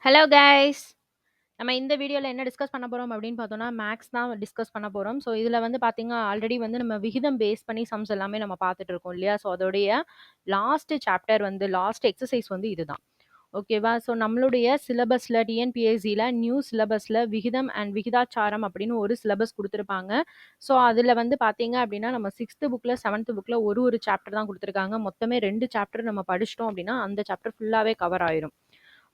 Hello guys. நம்ம இந்த வீடியோல என்ன டிஸ்கஸ் பண்ண போறோம் அப்படின்னு பார்த்தோம்னா, மேத்ஸ் தான் டிஸ்கஸ் பண்ண போறோம். ஸோ இதுல வந்து பார்த்தீங்க ஆல்ரெடி வந்து நம்ம விகிதம் பேஸ் பண்ணி சம்ஸ் எல்லாமே நம்ம பார்த்துட்டு இருக்கோம் இல்லையா? ஸோ அதோடைய லாஸ்ட் சாப்டர் வந்து லாஸ்ட் எக்ஸர்சைஸ் வந்து இதுதான். ஓகேவா? ஸோ நம்மளுடைய சிலபஸ்ல டிஎன்பிஎஸ்சில நியூ சிலபஸ்ல விகிதம் அண்ட் விகிதாச்சாரம் அப்படின்னு ஒரு சிலபஸ் குடுத்துருப்பாங்க. ஸோ அதுல வந்து பார்த்தீங்க அப்படின்னா, நம்ம 6த் புக்ல, 7த் புக்ல ஒரு சாப்டர் தான் குடுத்துருக்காங்க. மொத்தமே 2 சாப்டர் நம்ம படிச்சுட்டோம் அப்படின்னா, அந்த சாப்டர் ஃபுல்லாவே கவர் ஆயிரும்.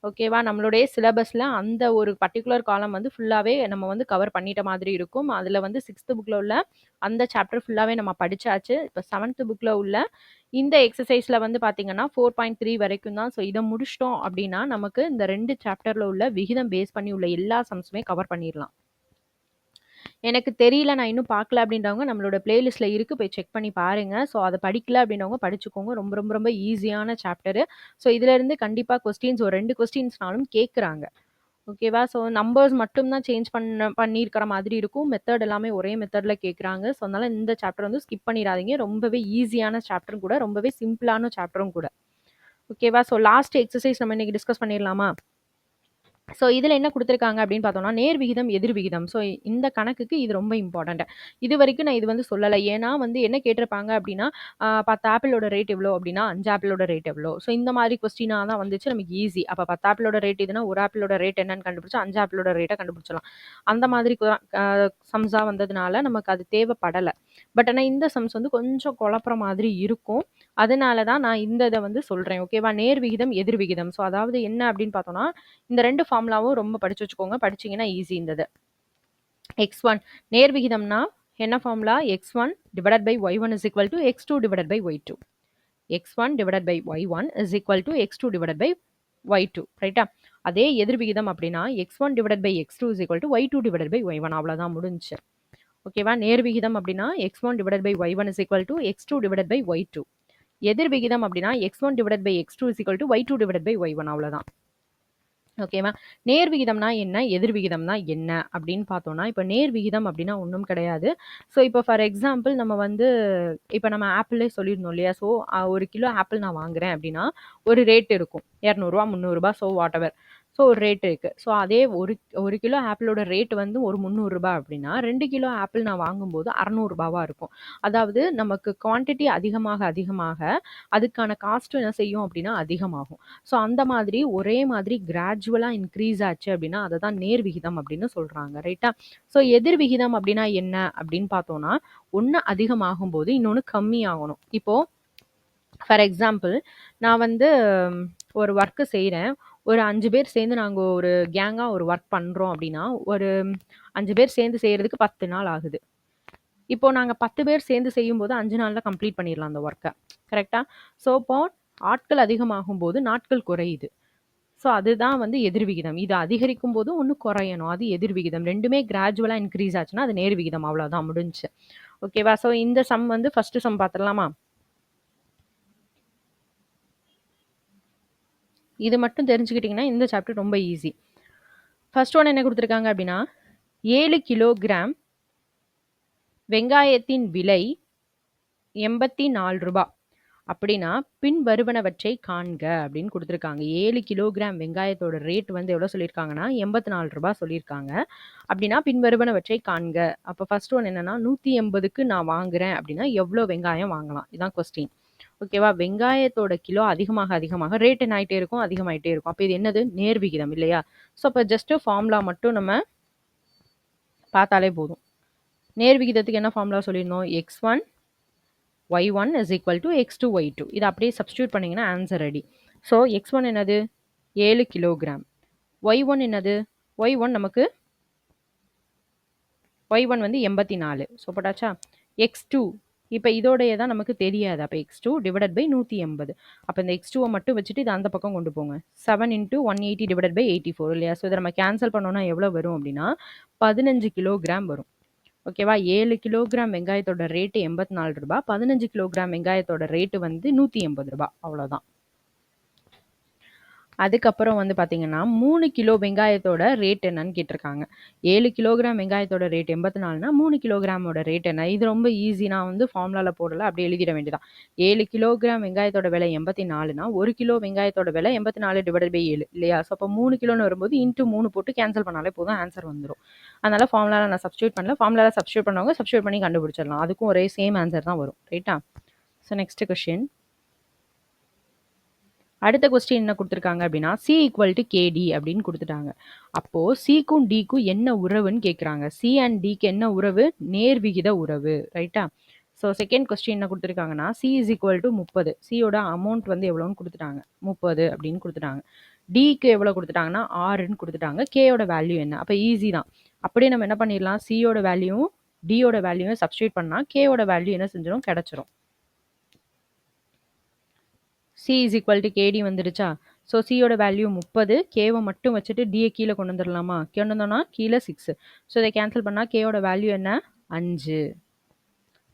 ஓகேவா? நம்மளுடைய சிலபஸ்ல அந்த ஒரு பர்ட்டிகுலர் காலம் வந்து ஃபுல்லாவே நம்ம வந்து கவர் பண்ணிட்ட மாதிரி இருக்கும். அதுல வந்து 6த் புக்ல உள்ள அந்த சாப்டர் ஃபுல்லாவே நம்ம படிச்சாச்சு. இப்ப 7த் புக்ல உள்ள இந்த எக்ஸர்சைஸ்ல வந்து பார்த்தீங்கன்னா, 4.3 வரைக்கும் தான். ஸோ இத முடிச்சுட்டோம் அப்படின்னா, நமக்கு இந்த 2 சாப்டர்ல உள்ள விகிதம் பேஸ் பண்ணி உள்ள எல்லா சம்ஸுமே கவர் பண்ணிரலாம். எனக்கு தெரியல, நான் இன்னும் பார்க்கல அப்படின்றவங்க நம்மளோட பிளேலிஸ்ட்ல இருக்கு. போய் செக் பண்ணி பாருங்க. ஸோ அத படிக்கல அப்படின்றவங்க படிச்சுக்கோங்க. ரொம்ப ரொம்ப ரொம்ப ஈஸியான சாப்டரு. ஸோ இதுலருந்து கண்டிப்பா கொஸ்டின்ஸ் ஒரு 2 கொஸ்டின்ஸ்னாலும் கேட்குறாங்க. ஓகேவா? ஸோ நம்பர்ஸ் மட்டும் தான் சேஞ்ச் பண்ணியிருக்கிற மாதிரி இருக்கும். மெத்தட் எல்லாமே ஒரே மெத்தட்ல கேட்குறாங்க. ஸோ அதனால இந்த சாப்டர் வந்து ஸ்கிப் பண்ணிடாதீங்க. ரொம்பவே ஈஸியான சாப்டரும் கூட, ரொம்பவே சிம்பிளான சாப்டரும் கூட. ஓகேவா? ஸோ லாஸ்ட் எக்ஸர்சைஸ் நம்ம இன்னைக்கு டிஸ்கஸ் பண்ணிடலாமா? ஸோ இதில் என்ன கொடுத்துருக்காங்க அப்படின்னு பார்த்தோம்னா, நேர் விகிதம் எதிர் விகிதம். ஸோ இந்த கணக்குக்கு இது ரொம்ப இம்பார்ட்டன்ட். இது வரைக்கும் நான் இது வந்து சொல்லலை. ஏன்னா வந்து என்ன கேட்டிருப்பாங்க அப்படின்னா, 10 ஆப்பிளோட ரேட் எவ்வளோ அப்படின்னா 5 ஆப்பிளோட ரேட் எவ்வளோ. ஸோ இந்த மாதிரி கொஸ்டினாக தான் வந்துச்சு, நமக்கு ஈஸி. அப்போ 10 ஆப்பிளோட ரேட் இதுனா ஒரு ஆப்பிளோட ரேட் என்னன்னு கண்டுபிடிச்சா 5 ஆப்பிளோட ரேட்டை கண்டுபிடிச்சலாம். அந்த மாதிரி சம்ஸாக வந்ததுனால நமக்கு அது தேவைப்படலை. பட் ஆனால் இந்த சம்ஸ் வந்து கொஞ்சம் குழப்புற மாதிரி இருக்கும். அதனால தான் நான் இந்த இதை வந்து சொல்கிறேன். ஓகேவா? நேர் விகிதம் எதிர் விகிதம். ஸோ அதாவது என்ன அப்படின்னு பார்த்தோம்னா, இந்த 2 ஃபார்முலாவும் ரொம்ப படிச்சு வச்சுக்கோங்க. படிச்சீங்கன்னா ஈஸி இந்த இது. x1 நேர் விகிதம்னா என்ன formula? x1 divided by y1 is equal to x2 divided by y2. x1 divided by y1 is equal to x2 divided by y2. ரைட்டா? அதே எதிர் விகிதம் அப்படின்னா x1 divided by x2 is equal to y2 divided by y1. அவ்வளவுதான், முடிஞ்சு. ஓகேவா? நேர் விகிதம் அப்படின்னா x1 divided by y1 is equal to x2 divided by y2. எதிர் விகிதம் அப்படின்னா x1 divided by x2 is equal to y2 divided by y1. அவ்வளவுதான். ஓகேவா? நேர் விகிதம்னா என்ன, எதிர் விகிதம்னா என்ன அப்படின்னு பார்த்தோம்னா, இப்போ நேர் விகிதம் அப்படின்னா ஒன்றும் கிடையாது. ஸோ இப்போ ஃபார் எக்ஸாம்பிள் நம்ம வந்து இப்போ நம்ம ஆப்பிளே சொல்லியிருந்தோம் இல்லையா? ஸோ 1 கிலோ ஆப்பிள் நான் வாங்குறேன் அப்படின்னா ஒரு ரேட் இருக்கும். 200 300 ஸோ வாட் எவர். ஸோ ஒரு ரேட் இருக்கு. ஸோ அதே ஒரு கிலோ ஆப்பிளோட ரேட் வந்து ஒரு 300 அப்படின்னா 2 கிலோ ஆப்பிள் நான் வாங்கும்போது 600 இருக்கும். அதாவது நமக்கு குவான்டிட்டி அதிகமாக அதிகமாக அதுக்கான காஸ்ட்டும் என்ன செய்யும் அப்படின்னா அதிகமாகும். ஸோ அந்த மாதிரி ஒரே மாதிரி கிராஜுவலாக இன்க்ரீஸ் ஆச்சு அப்படின்னா அதை தான் நேர் விகிதம் அப்படின்னு சொல்கிறாங்க. ரைட்டா? ஸோ எதிர் விகிதம் அப்படின்னா என்ன அப்படின்னு பார்த்தோம்னா, ஒன்று அதிகமாகும் போது இன்னொன்று கம்மியாகணும். இப்போது ஃபார் எக்ஸாம்பிள் நான் வந்து ஒரு ஒர்க்கு செய்கிறேன். ஒரு 5 பேர் சேர்ந்து நாங்கள் ஒரு கேங்காக ஒரு ஒர்க் பண்ணுறோம் அப்படின்னா, ஒரு 5 பேர் சேர்ந்து செய்கிறதுக்கு 10 நாள் ஆகுது. இப்போ நாங்கள் 10 பேர் சேர்ந்து செய்யும்போது 5 நாளில் கம்ப்ளீட் பண்ணிடலாம் அந்த ஒர்க்கை. கரெக்டாக? ஸோ இப்போ ஆட்கள் அதிகமாகும் போது நாட்கள் குறையுது. ஸோ அதுதான் வந்து எதிர் விகிதம். இது அதிகரிக்கும் போது ஒன்று குறையணும், அது எதிர் விகிதம். ரெண்டுமே கிராஜுவலாக இன்க்ரீஸ் ஆச்சுன்னா அது நேர் விகிதம். அவ்வளோதான், முடிஞ்சு. ஓகேவா? ஸோ இந்த சம் வந்து ஃபர்ஸ்ட் சம் பார்த்துடலாமா? இது மட்டும் தெரிஞ்சுக்கிட்டிங்கன்னா இந்த சாப்டர் ரொம்ப ஈஸி. ஃபர்ஸ்ட் ஒன் என்ன கொடுத்துருக்காங்க அப்படின்னா, 7 கிலோகிராம் வெங்காயத்தின் விலை 84 ரூபாய் அப்படின்னா பின் வருவனவற்றை காண்க அப்படின்னு கொடுத்துருக்காங்க. 7 கிலோகிராம் வெங்காயத்தோட ரேட் வந்து எவ்வளோ சொல்லியிருக்காங்கன்னா 84 ரூபாய் சொல்லியிருக்காங்க. அப்படின்னா பின் வருவனவற்றை காண்க. அப்போ ஃபர்ஸ்ட் ஒன் என்னன்னா, 180க்கு நான் வாங்குறேன் அப்படின்னா எவ்வளோ வெங்காயம் வாங்கலாம்? இதுதான் கொஸ்டின். ஓகேவா? வெங்காயத்தோட கிலோ அதிகமாக அதிகமாக ரேட் என்ன ஆகிட்டே இருக்கும்? அதிகமாயிட்டே இருக்கும். அப்போ இது என்னது? நேர் விகிதம் இல்லையா? ஸோ அப்போ ஜஸ்ட் ஃபார்முலா மட்டும் நம்ம பார்த்தாலே போதும். நேர் விகிதத்துக்கு என்ன ஃபார்முலா சொல்லியிருந்தோம்? x1 y1 is equal to x2 y2. இது அப்படியே சப்ஸ்டியூட் பண்ணிங்கன்னா ஆன்சர் ரெடி. ஸோ x1 என்னது? 7 கிலோகிராம். y1 என்னது? y1 நமக்கு y1 வந்து 84. ஸோ போட்டாச்சா? x2 இப்போ இதோடைய தான் நமக்கு தெரியாது. அப்போ x2 டிவைடட் பை 180. அப்போ இந்த x2 மட்டும் வச்சுட்டு இது அந்த பக்கம் கொண்டு போங்க. 7 into 180 டிவைடட் பை 84 இல்லையா? ஸோ இதை நம்ம கேன்சல் பண்ணோம்னா எவ்வளோ வரும் அப்படின்னா 15 கிலோகிராம் வரும். ஓகேவா? 7 கிலோகிராம் வெங்காயத்தோட ரேட்டு 84 ரூபாய். 15 கிலோகிராம் வெங்காயத்தோட ரேட்டு வந்து 180 ரூபாய். அவ்வளோதான். அதுக்கப்புறம் வந்து பார்த்தீங்கன்னா 3 கிலோ வெங்காயத்தோட ரேட் என்னன்னு கேட்டிருக்காங்க. 7 கிலோகிராம் வெங்காயத்தோட ரேட் 84னா 3 கிலோகிராமோட ரேட் என்ன? இது ரொம்ப ஈஸி. நான் வந்து ஃபார்முலால போடல. அப்படியே எழுதிட வேண்டியதான். 7 கிலோகிராம் வெங்காயத்தோட விலை 84னா 1 கிலோ வெங்காயத்தோட விலை 84 டிவைடட் பை 7 இல்லையா? ஸோ அப்போ 3 கிலோன்னு வரும்போது இன்ட்டு 3 போட்டு கேன்சல் பண்ணாலே போதும், ஆன்சர் வந்துடும். அதனால ஃபார்முலால நான் சப்ஸ்டியூட் பண்ணல. ஃபார்முலால சப்ஸ்டியூட் பண்ணவங்க சப்ஸ்டியூட் பண்ணி கண்டுபிடிச்சிடலாம். அதுக்கும் ஒரே சேம் ஆன்சர் தான் வரும். ரைட்டா? So next question. அடுத்த கொஸ்டின் என்ன கொடுத்துருக்காங்க அப்படின்னா சி ஈக்குவல் டு கேடி அப்படின்னு கொடுத்துட்டாங்க. அப்போ சிக்கும் டிக்கும் என்ன உறவுன்னு கேட்குறாங்க. சி அண்ட் டிக்கு என்ன உறவு? நேர்விகித உறவு. ரைட்டா? ஸோ செகண்ட் கொஸ்டின் என்ன கொடுத்துருக்காங்கன்னா சி இஸ் ஈக்குவல் டு 30. சியோட அமௌண்ட் வந்து எவ்வளோன்னு கொடுத்துட்டாங்க, 30 அப்படின்னு கொடுத்துட்டாங்க. டிக்கு எவ்வளோ கொடுத்துட்டாங்கன்னா 6ன்னு கொடுத்துட்டாங்க. கேயோட வேல்யூ என்ன? அப்போ ஈஸி தான். அப்படியே நம்ம என்ன பண்ணிடலாம், சியோட வேல்யூவும் டியோட வேல்யூவும் சப்ஸ்டியூட் பண்ணால் கேயோட வேல்யூ என்ன செஞ்சிடும், கிடச்சிரும். சி இஸ் ஈக்குவல் டு கேடி வந்துடுச்சா? ஸோ சியோட வேல்யூ 30, கேவை மட்டும் வச்சுட்டு டியை கீழே கொண்டு வந்துடலாமா? கொண்டு வந்தோம்னா கீழே 6. ஸோ இதை கேன்சல் பண்ணால் கேயோட வேல்யூ என்ன? 5.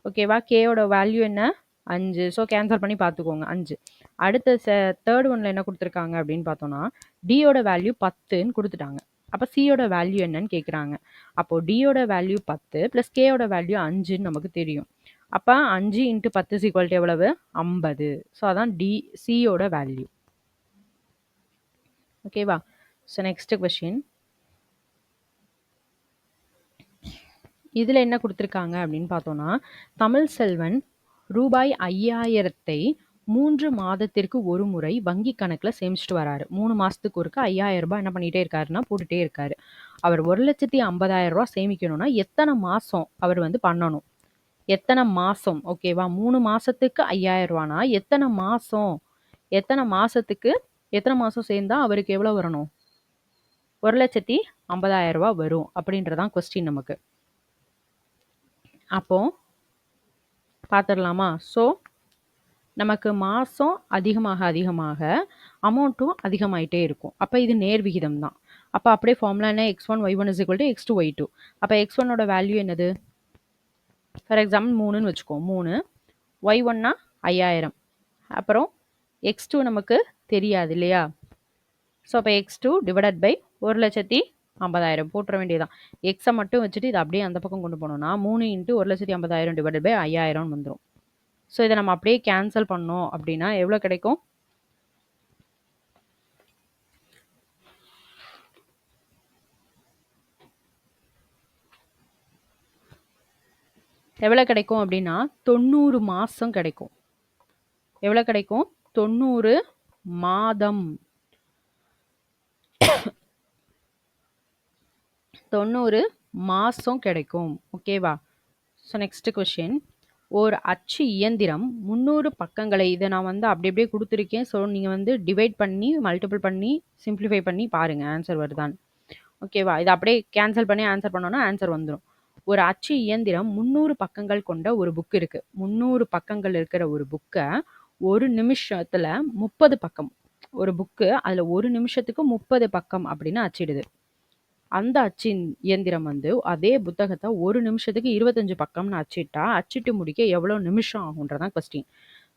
ஓகேவா? கேயோட வேல்யூ என்ன? 5. ஸோ கேன்சல் பண்ணி பார்த்துக்கோங்க, 5. அடுத்த தேர்ட் ஒன்ல என்ன கொடுத்துருக்காங்க அப்படின்னு பார்த்தோம்னா டியோட வேல்யூ 10ன்னு கொடுத்துட்டாங்க. அப்போ சியோட வேல்யூ என்னன்னு கேட்குறாங்க. அப்போ டியோட வேல்யூ 10 ப்ளஸ் கேயோட வேல்யூ 5ன்னு நமக்கு தெரியும். அப்போ 5 இன்ட்டு 10 ஈக்குவல் டு எவ்வளவு? 50. ஸோ அதான் சியோட வேல்யூ. ஓகேவா? So next question. இதில் என்ன கொடுத்துருக்காங்க அப்படின்னு பார்த்தோன்னா தமிழ் செல்வன் ரூபாய் 5000ஐ 3 மாதத்திற்கு ஒரு முறை வங்கி கணக்கில் சேமிச்சுட்டு வராரு. 3 மாதத்துக்கு ஒருக்க 5000 ரூபாய் என்ன பண்ணிகிட்டே இருக்காருன்னா போட்டுகிட்டே இருக்காரு. அவர் 1,50,000 ரூபா சேமிக்கணும்னா எத்தனை மாதம் அவர் வந்து பண்ணணும்? எத்தனை மாதம்? ஓகேவா? 3 மாதத்துக்கு 5000 ரூபானா எத்தனை மாதம், எத்தனை மாதத்துக்கு எத்தனை மாதம் சேர்ந்தா அவருக்கு எவ்வளோ வரணும்? 1,50,000 ரூபா வரும் அப்படின்றதான் கொஸ்டின் நமக்கு. அப்போ பார்த்துடலாமா? ஸோ நமக்கு மாதம் அதிகமாக அதிகமாக அமௌண்ட்டும் அதிகமாயிட்டே இருக்கும். அப்போ இது நேர்விகிதம் தான். அப்போ அப்படியே ஃபார்முலா என்ன? x1 y1 is equal to x2 y2. அப்போ x1ஓட வேல்யூ என்னது? ஃபார் எக்ஸாம்பிள் 3ன்னு வச்சுக்கோ. 3 y1னா 5000. அப்புறம் x2 நமக்கு தெரியாது இல்லையா? ஸோ அப்போ x2 டிவைடட் பை 1,50,000 போட்டுற வேண்டியதான். எக்ஸை மட்டும் வச்சுட்டு இதை அப்படியே அந்த பக்கம் கொண்டு போனோம்னா 3 இன்ட்டு 1,50,000 டிவைடட் பை 5000 வந்துடும். ஸோ இதை நம்ம அப்படியே கேன்சல் பண்ணோம் அப்படின்னா எவ்வளோ கிடைக்கும்? எவ்வளோ கிடைக்கும் அப்படின்னா 90 மாதம் கிடைக்கும். எவ்வளோ கிடைக்கும்? 90 மாதம். 90 மாதம் கிடைக்கும். ஓகேவா? So next question. ஒரு அச்சு இயந்திரம் 300 பக்கங்களை, இதை நான் வந்து அப்படி அப்படியே கொடுத்துருக்கேன். ஸோ நீங்கள் வந்து டிவைட் பண்ணி மல்டிபிள் பண்ணி சிம்பிளிஃபை பண்ணி பாருங்கள் ஆன்சர் வருதான்னு. ஓகேவா? இதை அப்படியே கேன்சல் பண்ணி ஆன்சர் பண்ணோன்னா ஆன்சர் வந்துடும். ஒரு அச்சு இயந்திரம் 300 பக்கங்கள் கொண்ட ஒரு புக் இருக்கு. 300 பக்கங்கள் இருக்கிற ஒரு புக்கை ஒரு நிமிஷத்துல 30 பக்கம். ஒரு புக்கு அதில் ஒரு நிமிஷத்துக்கு 30 பக்கம் அப்படின்னு அச்சிடுது. அந்த அச்சு இயந்திரம் வந்து அதே புத்தகத்தை ஒரு நிமிஷத்துக்கு 25 பக்கம்னு அச்சிட்டா அச்சிட்டு முடிக்க எவ்வளோ நிமிஷம் ஆகுன்றதான் கொஸ்டின்.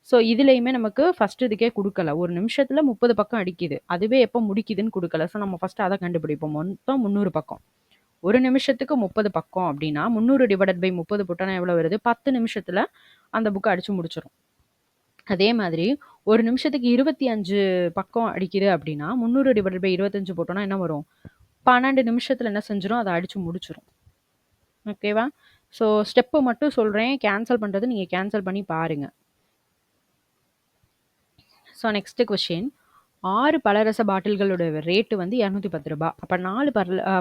ஸோ இதுலையுமே நமக்கு ஃபர்ஸ்ட் இதுக்கே கொடுக்கல. ஒரு நிமிஷத்துல 30 பக்கம் அடிக்குது, அதுவே எப்போ முடிக்குதுன்னு கொடுக்கல. ஸோ நம்ம ஃபர்ஸ்ட் அதை கண்டுபிடிப்போம். மொத்தம் 300 பக்கம், ஒரு நிமிஷத்துக்கு 30 பக்கம் அப்படின்னா 300 டிவைடட் பை 30 போட்டோன்னா எவ்வளோ வருது? 10 நிமிஷத்துல அந்த புக்கை அடிச்சு முடிச்சிடும். அதே மாதிரி ஒரு நிமிஷத்துக்கு 25 பக்கம் அடிக்குது அப்படின்னா 300 டிவைடட் பை 25 போட்டோன்னா என்ன வரும்? 12 நிமிஷத்துல என்ன செஞ்சிடும்? அதை அடிச்சு முடிச்சிடும். ஓகேவா? ஸோ ஸ்டெப்பு மட்டும் சொல்கிறேன், கேன்சல் பண்ணுறது நீங்கள் கேன்சல் பண்ணி பாருங்கள். So next question. 6 பலரச பாட்டில்களோட ரேட்டு வந்து 210 ரூபாய். அப்போ 4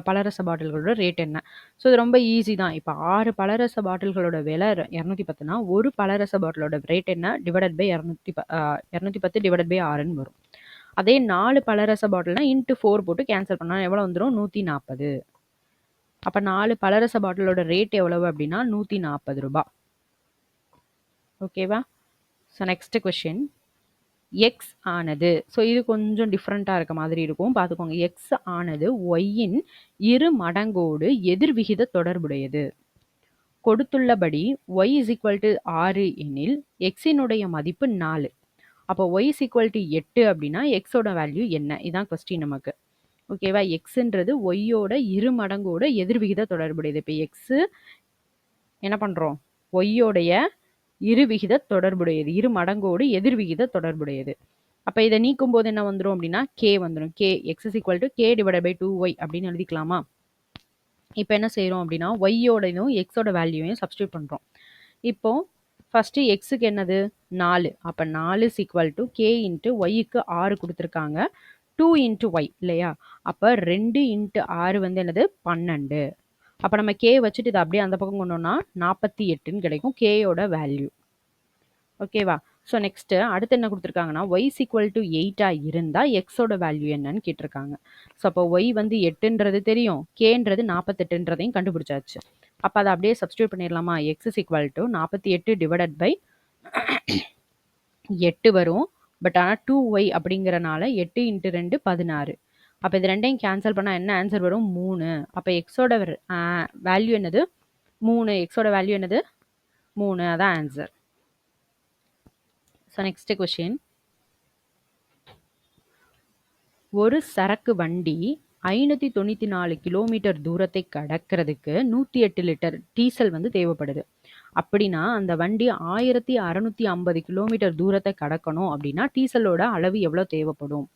பலரச பாட்டில்களோட ரேட் என்ன? ஸோ இது ரொம்ப ஈஸி தான். இப்போ 6 பலரச பாட்டில்களோட விலை 210னா ஒரு பலரச பாட்டிலோட ரேட் என்ன? டிவைடட் பை 210 டிவைடட் பை 6ன்னு வரும். அதே 4 பலரச பாட்டில்னா இன்ட்டு 4 போட்டு கேன்சல் பண்ணால் எவ்வளோ வந்துடும்? 140. அப்போ 4 பலரச பாட்டிலோட ரேட் எவ்வளவு அப்படின்னா 140 ரூபாய். ஓகேவா? So next question. எக்ஸ் ஆனது, ஸோ இது கொஞ்சம் டிஃப்ரெண்ட்டாக இருக்க மாதிரி இருக்கும், பார்த்துக்கோங்க. எக்ஸ் ஆனது ஒய்யின் 2 மடங்கோடு எதிர்விகித தொடர்புடையது. கொடுத்துள்ளபடி y is equal to 6 எனில் எக்ஸினுடைய மதிப்பு 4. அப்போ y is equal to 8 அப்படின்னா எக்ஸோட வேல்யூ என்ன? இதான் கொஸ்டின் நமக்கு. ஓகேவா? எக்ஸ்ன்றது ஒய்யோட இரு மடங்கோட எதிர்விகித தொடர்புடையது. இப்போ எக்ஸு என்ன பண்ணுறோம்? ஒய்யோடைய இருவிகித தொடர்புடையது, இரு மடங்கோடு எதிர்விகித தொடர்புடையது. அப்போ இதை நீக்கும் போது என்ன வந்துடும் அப்படின்னா கே வந்துடும். K X is equal to K divide by 2y அப்படின்னு எழுதிக்கலாமா? இப்போ என்ன செய்கிறோம் அப்படின்னா ஒய்யோடையும் எக்ஸோட வேல்யூவையும் சப்ஸ்டியூட் பண்ணுறோம். இப்போ ஃபஸ்ட்டு எக்ஸுக்கு என்னது 4. அப்போ 4 is equal to K into ஒய்க்கு 6 கொடுத்துருக்காங்க, 2 இன்ட்டு ஒய் இல்லையா? அப்போ 2 இன்ட்டு 6 வந்து என்னது 12. அப்போ நம்ம கே வச்சுட்டு இதை அப்படியே அந்த பக்கம் கொண்டோம்னா 48ன்னு கிடைக்கும் கேயோட வேல்யூ. ஓகேவா? ஸோ நெக்ஸ்ட்டு அடுத்து என்ன கொடுத்துருக்காங்கன்னா ஒய் ஈக்குவல் டு 8 இருந்தால் எக்ஸோட வேல்யூ என்னன்னு கேட்டிருக்காங்க. ஸோ அப்போ ஒய் வந்து 8ன்றது தெரியும், கேன்றது 48ன்றதையும் கண்டுபிடிச்சாச்சு. அப்போ அதை அப்படியே சப்ஸ்டியூட் பண்ணிடலாமா? X is equal to 48 divided by 8 வரும். பட் ஆனால் 2y அப்படிங்கிறனால 8 இன்ட்டு 2 16. அப்போ இது ரெண்டையும் கேன்சல் பண்ணால் என்ன ஆன்சர் வரும்? 3. அப்போ எக்ஸோட வேல்யூ என்னது? 3. எக்ஸோட வேல்யூ என்னது? 3. அதான் ஆன்சர். So next question. ஒரு சரக்கு வண்டி 594 கிலோமீட்டர் தூரத்தை கடக்கிறதுக்கு 108 லிட்டர் டீசல் வந்து தேவைப்படுது. அப்படின்னா அந்த வண்டி 1650 கிலோமீட்டர் தூரத்தை கடக்கணும் அப்படின்னா டீசலோட அளவு எவ்வளோ தேவைப்படும்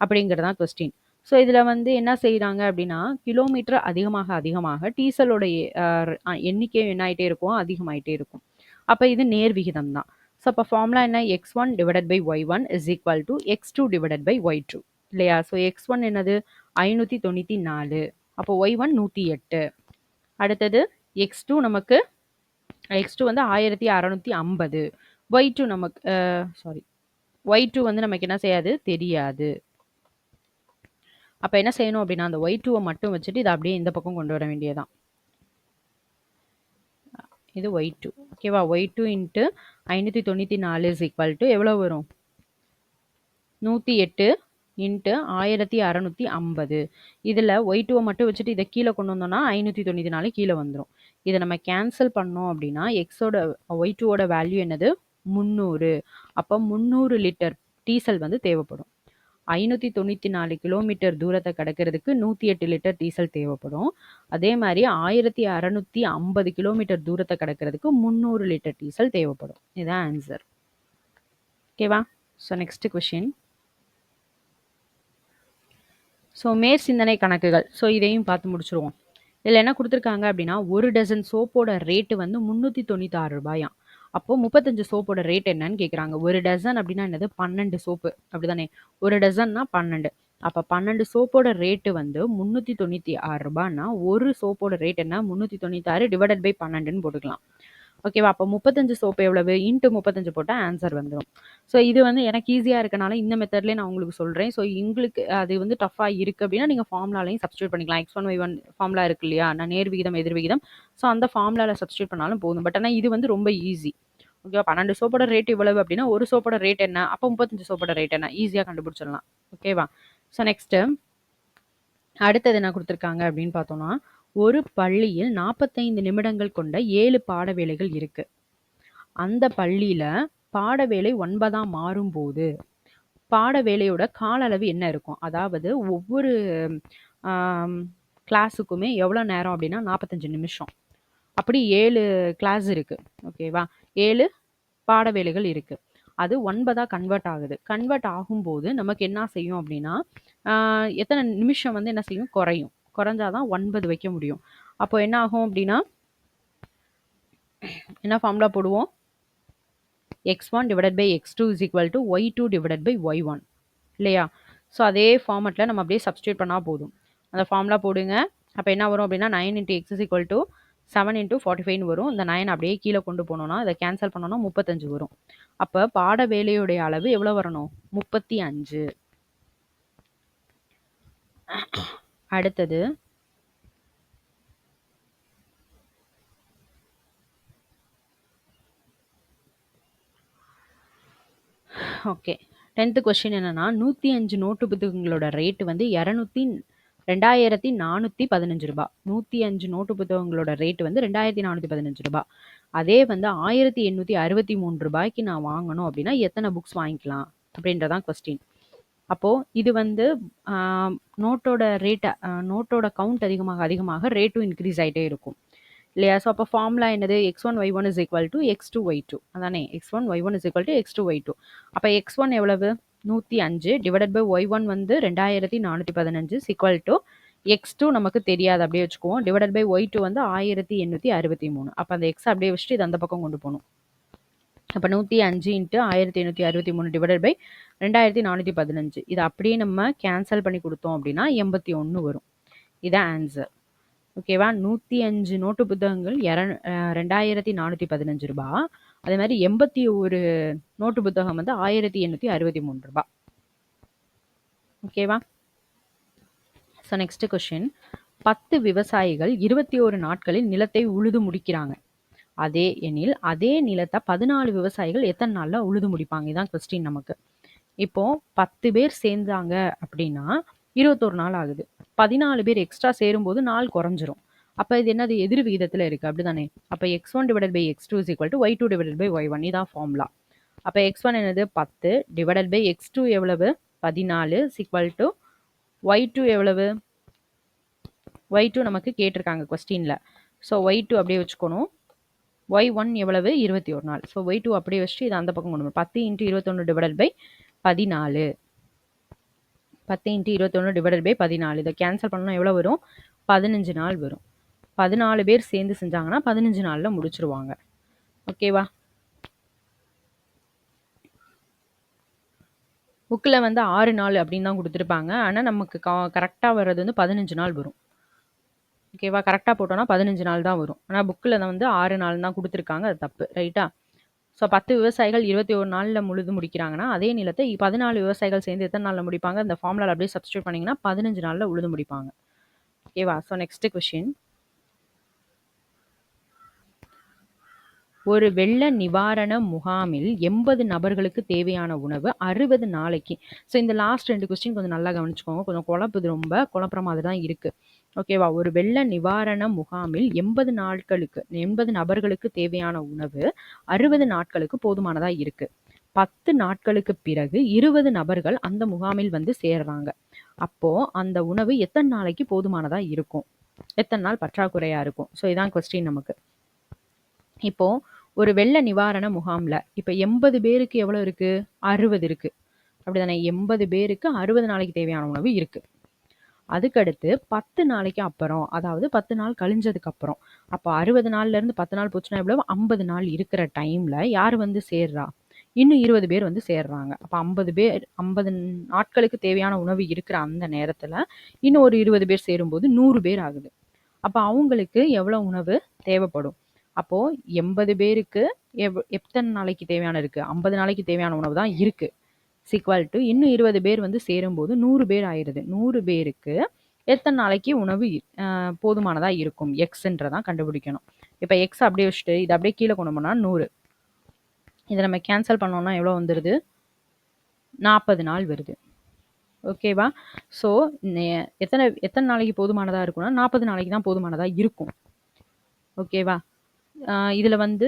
அப்படிங்கிறதான் கொஸ்டின். ஸோ இதில் வந்து என்ன செய்கிறாங்க அப்படின்னா கிலோமீட்டர் அதிகமாக அதிகமாக டீசலோட எண்ணிக்கை என்ன ஆகிட்டே இருக்கும்? அதிகமாகிட்டே இருக்கும். அப்போ இது நேர்விகிதம் தான். ஸோ அப்போ ஃபார்முலா என்ன? x1 divided by y1 is equal to x2 divided by y2 இல்லையா? ஸோ x1 என்னது 594, அப்போ y1 108. அடுத்தது x2 நமக்கு x2 வந்து 1650, y2 நமக்கு y2 வந்து நமக்கு என்ன செய்யாது? தெரியாது. அப்போ என்ன செய்யணும் அப்படின்னா அந்த y2 மட்டும் வச்சுட்டு இதை அப்படியே இந்த பக்கம் கொண்டு வர வேண்டியதான். இது y2. ஓகேவா? y2 into 594 is equal to எவ்வளோ வரும்? 108 இன்ட்டு 1650. இதில் y2 மட்டும் வச்சுட்டு இதை கீழே கொண்டு வந்தோம்னா 594 கீழே வந்துடும். இதை நம்ம கேன்சல் பண்ணோம் அப்படின்னா எக்ஸோட y2ஓட வேல்யூ என்னது? 300. அப்போ 300 லிட்டர் டீசல் வந்து தேவைப்படும். 594 கிலோமீட்டர் தூரத்தை கடக்கிறதுக்கு 108 லிட்டர் டீசல் தேவைப்படும். அதே மாதிரி 1650 கிலோமீட்டர் தூரத்தை கடக்கிறதுக்கு 300 லிட்டர் டீசல் தேவைப்படும். இதுதான் ஆன்சர். ஓகேவா? So next question. ஸோ மேற்சிந்தனை கணக்குகள். ஸோ இதையும் பார்த்து முடிச்சுருவோம். இதில் என்ன கொடுத்துருக்காங்க அப்படின்னா ஒரு டசன் சோப்போட ரேட்டு வந்து 396 ரூபாயாம். அப்போ 35 சோப்போட ரேட் என்னன்னு கேட்குறாங்க. ஒரு டசன் அப்படின்னா என்னது? 12 சோப்பு அப்படிதானே? ஒரு டசன்னா 12. அப்போ 12 சோப்போட ரேட்டு வந்து 396 ரூபான்னா ஒரு சோப்போட ரேட் என்ன? 396 டிவைடட் பை 12ன்னு போட்டுக்கலாம். ஓகேவா? அப்போ 35 சோப்பு எவ்வளவு? இன்ட்டு 35 போட்டால் ஆன்சர் வந்துடும். ஸோ இது வந்து எனக்கு ஈஸியாக இருக்கனால இந்த மெத்தட்லேயே நான் உங்களுக்கு சொல்கிறேன். ஸோ உங்களுக்கு அது வந்து டஃப்பாக இருக்குது அப்படின்னா நீங்கள் ஃபார்முலாலையும் சப்ஸ்டியூட் பண்ணிக்கலாம். x1 y1 ஃபார்முலா இருக்கு இல்லையா? நான் நேர்விகிதம் எதிர்விகிதம். ஸோ அந்த ஃபார்முலாவில் சப்ஸ்டியூட் பண்ணாலும் போதும். பட் ஆனால் இது வந்து ரொம்ப ஈஸி. ஓகேவா? 12 சோப்போட ரேட் இவ்வளவு அப்படின்னா ஒரு சோப்போட ரேட் என்ன? அப்போ 35 சோப்போட ரேட் என்ன? ஈஸியாக கண்டுபிடிச்சிடலாம். ஓகேவா? ஸோ நெக்ஸ்ட்டு அடுத்தது என்ன கொடுத்துருக்காங்க அப்படின்னு பார்த்தோம்னா ஒரு பள்ளியில் 45 நிமிடங்கள் கொண்ட 7 பாட வேலைகள் இருக்கு. அந்த பள்ளியில பாட வேலை 9 மாறும்போது பாட வேலையோட கால அளவு என்ன இருக்கும்? அதாவது ஒவ்வொரு கிளாஸுக்குமே எவ்வளோ நேரம் அப்படின்னா 45 நிமிஷம். அப்படி 7 கிளாஸ் இருக்கு. ஓகேவா? 7 பாட வேலைகள் இருக்கு. அது 9 கன்வெர்ட் ஆகுது. கன்வெர்ட் ஆகும்போது நமக்கு என்ன செய்யும் அப்படின்னா எத்தனை நிமிஷம் வந்து என்ன செய்யும்? குறையும். குறைஞ்சாதான் 9 வைக்க முடியும். அப்போ என்ன ஆகும் அப்படின்னா என்ன ஃபார்முலா போடுவோம்? x1 divided by x2 is equal to y2 divided by y1 இல்லையா? ஸோ அதே ஃபார்மெட்டில் நம்ம அப்படியே சப்ஸ்டியூட் பண்ணால் போதும். அந்த ஃபார்முலா போடுங்க. அப்போ என்ன வரும் அப்படின்னா 9 into X is equal to 7 into 45 வரும். இந்த 9 அப்படியே கீழே கொண்டு போனோம்னா இதை கேன்சல் பண்ணோம்னா 35 வரும். அப்போ பாட வேலையுடைய அளவு எவ்வளோ வரணும்? 35. அடுத்தது ஓகே 10th கொஸ்டின் என்னன்னா 105 நோட்டு புத்தகங்களோட ரேட்டு வந்து 2415 ரூபாய். 105 நோட்டு புத்தகங்களோட ரேட்டு வந்து 2415 ரூபாய். அதே வந்து ரூ. 1863 நான் வாங்கணும் அப்படின்னா எத்தனை புக்ஸ் வாங்கிக்கலாம் அப்படின்றதான் கொஸ்டின். அப்போ இது வந்து நோட்டோட ரேட்டை நோட்டோட கவுண்ட் அதிகமாக ரேட்டும் இன்க்ரீஸ் ஆகிட்டே இருக்கும் இல்லையா? ஸோ அப்போ ஃபார்முலா என்னது? x1y1 is equal to x2y2 அதானே? x1y1 is equal to x2y2. அப்போ x1 எவ்வளவு? 105 டிவைடட் பை y1 வந்து 2415 ஈக்குவல் டு x2 நமக்கு தெரியாது, அப்படியே வச்சுக்குவோம். டிவைடட் பை y2 வந்து 1863. அப்போ அந்த x அப்படியே வச்சுட்டு இது அந்த பக்கம் கொண்டு போகணும். அப்போ 105 இன்ட்டு 1863 டிவைடட் பை 2415. இதை அப்படியே நம்ம கேன்சல் பண்ணி கொடுத்தோம் அப்படின்னா 81 வரும். இதான் ஆன்சர். ஓகேவா? 105 நோட்டு புத்தகங்கள் 2415 ரூபா. அதே மாதிரி 81 நோட்டு புத்தகம் வந்து 1863 ரூபா. ஓகேவா? So next question. 10 விவசாயிகள் 21 நாட்களில் நிலத்தை உழுது முடிக்கிறாங்க. அதே எனில் அதே நிலத்தை 14 விவசாயிகள் எத்தனை நாள்ல உழுது முடிப்பாங்க? இதான் கொஸ்டின் நமக்கு. இப்போ 10 பேர் சேர்ந்தாங்க அப்படின்னா 21 நாள் ஆகுது. 14 பேர் எக்ஸ்ட்ரா சேரும்போது நாள் குறைஞ்சிரும். அப்போ இது என்னது? எதிர் விகிதத்தில் இருக்குது, அப்படிதானே? அப்போ x1 divided by x2 is equal to y2 divided by y1. இதான் ஃபார்முலா. அப்போ x1 என்னது? 10 டிவைடட் பை x2 எவ்வளவு? 14 ஈக்குவல் டு y2 எவ்வளவு? y2 நமக்கு கேட்டிருக்காங்க கொஸ்டின்ல. ஸோ y2 அப்படியே வச்சுக்கணும். y1 எவ்வளவு? 21 நாள். ஸோ y2 அப்படியே வச்சுட்டு இது அந்த பக்கம் கொண்டு வரணும். 10 into 21 divided by 14. 10 into 21 divided by 14. இதை கேன்சல் பண்ணால் எவ்வளோ வரும்? 15 நாள் வரும். 14 பேர் சேர்ந்து செஞ்சாங்கன்னா 15 நாளில் முடிச்சிருவாங்க. ஓகேவா? புக்கில் வந்து 6 நாள் அப்படின்னு தான் கொடுத்துருப்பாங்க. ஆனால் நமக்கு கரெக்டாக வர்றது வந்து 15 நாள் வரும். ஓகேவா? கரெக்டாக போட்டோன்னா 15 நாள் தான் வரும். ஆனால் புக்கில் வந்து 6 நாள் தான் கொடுத்துருக்காங்க. அது தப்பு, ரைட்டா? ஸோ 10 விவசாயிகள் 21 நாளில் முழுது முடிக்கிறாங்கன்னா அதே நிலத்தை 14 விவசாயிகள் சேர்ந்து எத்தனை நாளில் முடிப்பாங்க? அந்த ஃபார்முலா அப்படியே சப்ஸ்டியூட் பண்ணிங்கன்னா 15 நாளில் உழுது முடிப்பாங்க. ஓகேவா? So next question. ஒரு வெள்ள நிவாரண முகாமில் 80 நபர்களுக்கு தேவையான உணவு 60 நாளைக்கு. ஸோ இந்த லாஸ்ட் 2 கொஸ்டின் கொஞ்சம் நல்லா கவனிச்சுக்கோங்க. கொஞ்சம் குழப்புது, ரொம்ப குழப்புற மாதிரி தான் இருக்குது. ஓகேவா? ஒரு வெள்ள நிவாரண முகாமில் 80 நபர்களுக்கு தேவையான உணவு 60 நாட்களுக்கு போதுமானதாக இருக்குது. 10 நாட்களுக்கு பிறகு 20 நபர்கள் அந்த முகாமில் வந்து சேர்றாங்க. அப்போது அந்த உணவு எத்தனை நாளைக்கு போதுமானதாக இருக்கும்? எத்தனை நாள் பற்றாக்குறையாக இருக்கும்? ஸோ இதான் கொஸ்டின் நமக்கு. இப்போ ஒரு வெள்ள நிவாரண முகாமில் இப்போ 80 பேருக்கு எவ்வளோ இருக்குது? 60 இருக்குது, அப்படிதானே? 80 பேருக்கு 60 நாளைக்கு தேவையான உணவு இருக்குது. அதுக்கடுத்து 10 நாளைக்கு அப்புறம், அதாவது 10 நாள் கழிஞ்சதுக்கு அப்புறம், அப்போ 60 நாள்லேருந்து 10 நாள் போச்சுன்னா எவ்வளோ? 50 நாள் இருக்கிற டைமில் யார் வந்து சேர்றா? இன்னும் 20 பேர் வந்து சேர்றாங்க. அப்போ 50 நாட்களுக்கு தேவையான உணவு இருக்கிற அந்த நேரத்தில் இன்னும் ஒரு 20 பேர் சேரும்போது 100 பேர் ஆகுது. அப்போ அவங்களுக்கு எவ்வளோ உணவு தேவைப்படும்? அப்போது 80 பேருக்கு எத்தனை நாளைக்கு தேவையான இருக்குது? 50 நாளைக்கு தேவையான உணவு தான் இருக்குது. ஈக்குவல் டு இன்னும் 20 பேர் வந்து சேரும்போது 100 பேர் ஆயிடுது. 100 பேருக்கு எத்தனை நாளைக்கு உணவு போதுமானதாக இருக்கும்? எக்ஸ்ன்றதான் கண்டுபிடிக்கணும். இப்போ எக்ஸ் அப்படியே வச்சுட்டு இதை அப்படியே கீழே கொண்டு போனால் 100. இதை நம்ம கேன்சல் பண்ணோம்னா எவ்வளோ வந்துடுது? 40 நாள் வருது. ஓகேவா? ஸோ எத்தனை நாளைக்கு போதுமானதாக இருக்கும்னா 40 நாளைக்கு தான் போதுமானதாக இருக்கும். ஓகேவா? இதில் வந்து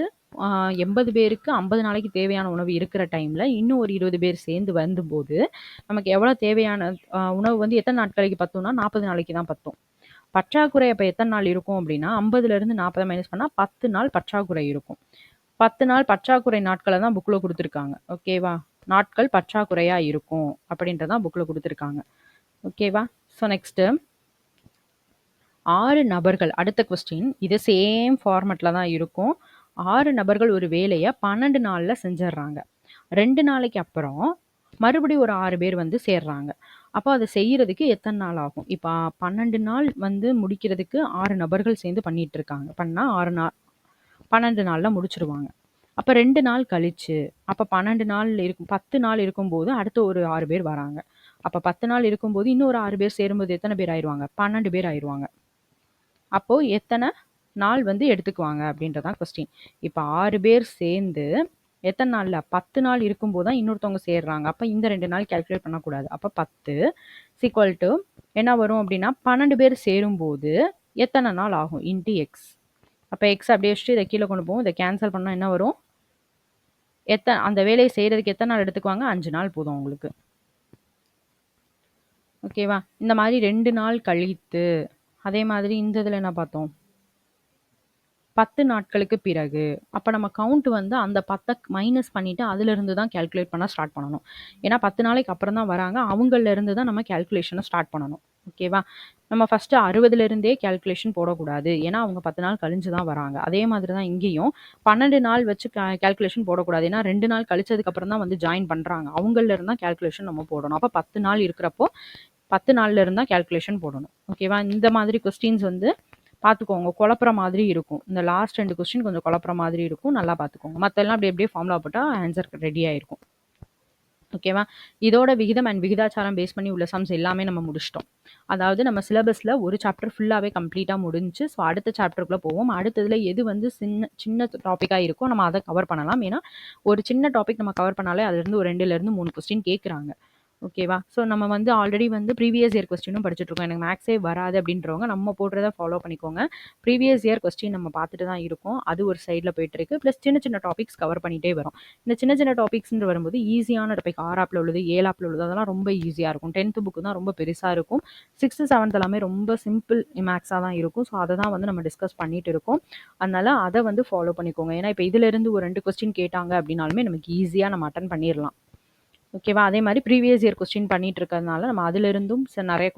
80 பேருக்கு 50 நாளைக்கு தேவையான உணவு இருக்கிற டைமில் இன்னும் ஒரு 20 பேர் சேர்ந்து வந்தும்போது நமக்கு எவ்வளோ தேவையான உணவு வந்து எத்தனை நாட்களுக்கு பத்தும்னா 40 நாளைக்கு தான் பத்தும். பற்றாக்குறை அப்போ எத்தனை நாள் இருக்கும் அப்படின்னா 50லேருந்து 40 மைனஸ் பண்ணால் 10 நாள் பற்றாக்குறை இருக்கும். 10 நாள் பற்றாக்குறை நாட்களை தான் புக்கில் கொடுத்துருக்காங்க. ஓகேவா? நாட்கள் பற்றாக்குறையாக இருக்கும் அப்படின்றதான் புக்கில் கொடுத்துருக்காங்க. ஓகேவா? ஸோ நெக்ஸ்ட்டு 6 நபர்கள். அடுத்த கொஸ்டின் இது சேம் ஃபார்மெட்டில் தான் இருக்கும். 6 நபர்கள் ஒரு வேலையை 12 நாளில் செஞ்சிடுறாங்க. 2 நாளைக்கு அப்புறம் மறுபடியும் ஒரு 6 பேர் வந்து சேர்றாங்க. அப்போ அதை செய்கிறதுக்கு எத்தனை நாள் ஆகும்? இப்போ 12 நாள் வந்து முடிக்கிறதுக்கு 6 நபர்கள் சேர்ந்து பண்ணிட்டு இருக்காங்க. பண்ணால் 6 நாள் 12 நாளில் முடிச்சிருவாங்க. அப்போ 2 நாள் கழிச்சு அப்போ 12 நாள் இருக்கும் 10 நாள் இருக்கும்போது அடுத்த ஒரு 6 பேர் வராங்க. அப்போ 10 நாள் இருக்கும்போது இன்னொரு 6 பேர் சேரும்போது எத்தனை பேர் ஆயிடுவாங்க? 12 பேர் ஆயிடுவாங்க. அப்போது எத்தனை நாள் வந்து எடுத்துக்குவாங்க அப்படின்றதான் கொஸ்டின். இப்போ 6 பேர் சேர்ந்து எத்தனை நாளில்? 10 நாள் இருக்கும்போது தான் இன்னொருத்தவங்க சேர்றாங்க. அப்போ இந்த 2 நாள் கேல்குலேட் பண்ணக்கூடாது. அப்போ 10 ஈக்குவல் டு என்ன வரும் அப்படின்னா 12 பேர் சேரும்போது எத்தனை நாள் ஆகும்? Into X. அப்போ எக்ஸ் அப்படியே வச்சுட்டு இதை கீழே கொண்டு போவோம். இதை கேன்சல் பண்ணால் என்ன வரும்? அந்த வேலையை செய்கிறதுக்கு எத்தனை நாள் எடுத்துக்குவாங்க? 5 நாள் போதும் உங்களுக்கு. ஓகேவா? இந்த மாதிரி 2 நாள் கழித்து, அதே மாதிரி இந்த இதில் என்ன பார்த்தோம்? 10 நாட்களுக்கு பிறகு. அப்ப நம்ம கவுண்ட் வந்து அந்த 10 மைனஸ் பண்ணிட்டு அதிலிருந்து தான் கால்குலேட் பண்ண ஸ்டார்ட் பண்ணணும். ஏன்னா 10 நாளைக்கு அப்புறம் தான் வராங்க. அவங்கள்லேருந்து தான் நம்ம கால்குலேஷன ஸ்டார்ட் பண்ணணும். ஓகேவா? நம்ம ஃபர்ஸ்ட்டு 60லிருந்தே கால்குலேஷன் போடக்கூடாது. ஏன்னா அவங்க 10 நாள் கழிஞ்சு தான் வராங்க. அதே மாதிரி தான் இங்கேயும் 12 நாள் வச்சு கால்குலேஷன் போடக்கூடாது. ஏன்னா 2 நாள் கழிச்சதுக்கு அப்புறம் தான் வந்து ஜாயின் பண்றாங்க. அவங்கள்லேருந்து தான் கால்குலேஷன் நம்ம போடணும். அப்ப 10 நாள் இருக்கிறப்போ 10 நாள்ல இருந்தா கால்குலேஷன் போடணும். ஓகேவா? இந்த மாதிரி கொஸ்டின்ஸ் வந்து பார்த்துக்கோங்க. குழப்புற மாதிரி இருக்கும். இந்த லாஸ்ட் 2 கொஸ்டின் கொஞ்சம் குழப்புற மாதிரி இருக்கும். நல்லா பார்த்துக்கோங்க. மத்தெல்லாம் அப்படி அப்படியே ஃபார்முலா போட்டா ஆன்சர் ரெடி ஆயிருக்கும். ஓகேவா? இதோட விகிதம் அண்ட் விகிதாச்சாரம் பேஸ் பண்ணி உள்ள சம்ஸ் எல்லாமே நம்ம முடிச்சிட்டோம். அதாவது நம்ம சிலபஸ்ல ஒரு சாப்டர் ஃபுல்லாவே கம்ப்ளீட்டா முடிஞ்சு. ஸோ அடுத்த சாப்டருக்குள்ள போவோம். அடுத்ததுல எது வந்து சின்ன டாபிக்கா இருக்கோ நம்ம அதை கவர் பண்ணலாம். ஏன்னா ஒரு சின்ன டாபிக் நம்ம கவர் பண்ணாலே அதுலேருந்து ஒரு 2லேருந்து 3 கொஸ்டின் கேட்குறாங்க. ஓகேவா? ஸோ நம்ம வந்து ஆல்ரெடி வந்து ப்ரீவியஸ் இயர் கொஸ்டினும் படிச்சுட்ருக்கோம். எனக்கு மேக்ஸே வராது அப்படின்றவங்க நம்ம போடுறத ஃபாலோ பண்ணிக்கோங்க. ப்ரீவியஸ் இயர் கொஸ்டின் நம்ம பார்த்துட்டு தான் இருக்கோம். அது ஒரு சைடில் போயிட்டுருக்கு. ப்ளஸ் சின்ன சின்ன டாபிக்ஸ் கவர் பண்ணிகிட்டே வரும். இந்த சின்ன சின்ன டாபிக்ஸ்ன்ற வரும்போது ஈஸியான டாபிக் 6ஆப்பில் உள்ளது 7ஆப்பில் உள்ளது அதெல்லாம் ரொம்ப ஈஸியாக இருக்கும். 10th புக்கு தான் ரொம்ப பெருசாக இருக்கும். 6th 7th எல்லாமே ரொம்ப சிம்பிள் மேக்ஸாக தான் இருக்கும். ஸோ அதை தான் வந்து நம்ம டிஸ்கஸ் பண்ணிட்டு இருக்கோம். அதனால் அதை வந்து ஃபாலோ பண்ணிக்கோங்க. ஏன்னா இப்போ இதிலிருந்து ஒரு 2 கொஸ்டின் கேட்டாங்க அப்படின்னாலுமே நமக்கு ஈஸியாக நம்ம அட்டன் பண்ணிடலாம். ஓகேவா? அதே மாதிரி ப்ரீவியஸ் இயர் கொஸ்டின் பண்ணிட்டு இருக்கிறதுனால நம்ம அதிலிருந்தும் நிறைய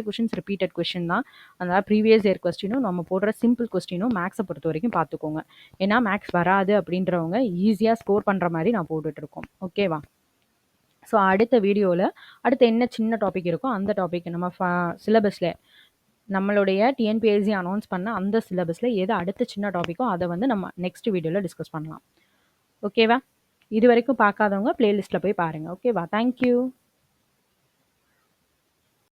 கொஸ்டின்ஸ் ரிப்பீட்டட் கொஸ்டின் தான். அதனால ப்ரீவியஸ் இயர் கொஸ்டினும் நம்ம போடுற சிம்பிள் கொஸ்டினும் மேக்ஸை பொறுத்த வரைக்கும் பார்த்துக்கோங்க. ஏன்னா மேக்ஸ் வராது அப்படின்றவங்க ஈஸியாக ஸ்கோர் பண்ணுற மாதிரி நான் போட்டுட்ருக்கோம். ஓகேவா? ஸோ அடுத்த வீடியோவில் அடுத்து என்ன சின்ன டாபிக் இருக்கோ அந்த டாபிக் நம்ம சிலபஸில் நம்மளுடைய டிஎன்பிஎஸ்சி அனௌன்ஸ் பண்ண அந்த சிலபஸில் எது அடுத்த சின்ன டாப்பிக்கோ அதை வந்து நம்ம நெக்ஸ்ட் வீடியோவில் டிஸ்கஸ் பண்ணலாம். ஓகேவா? இது வரைக்கும் பார்க்காதவங்க பிளேலிஸ்ட்டில் போய் பாருங்கள். ஓகேவா? தேங்க்யூ.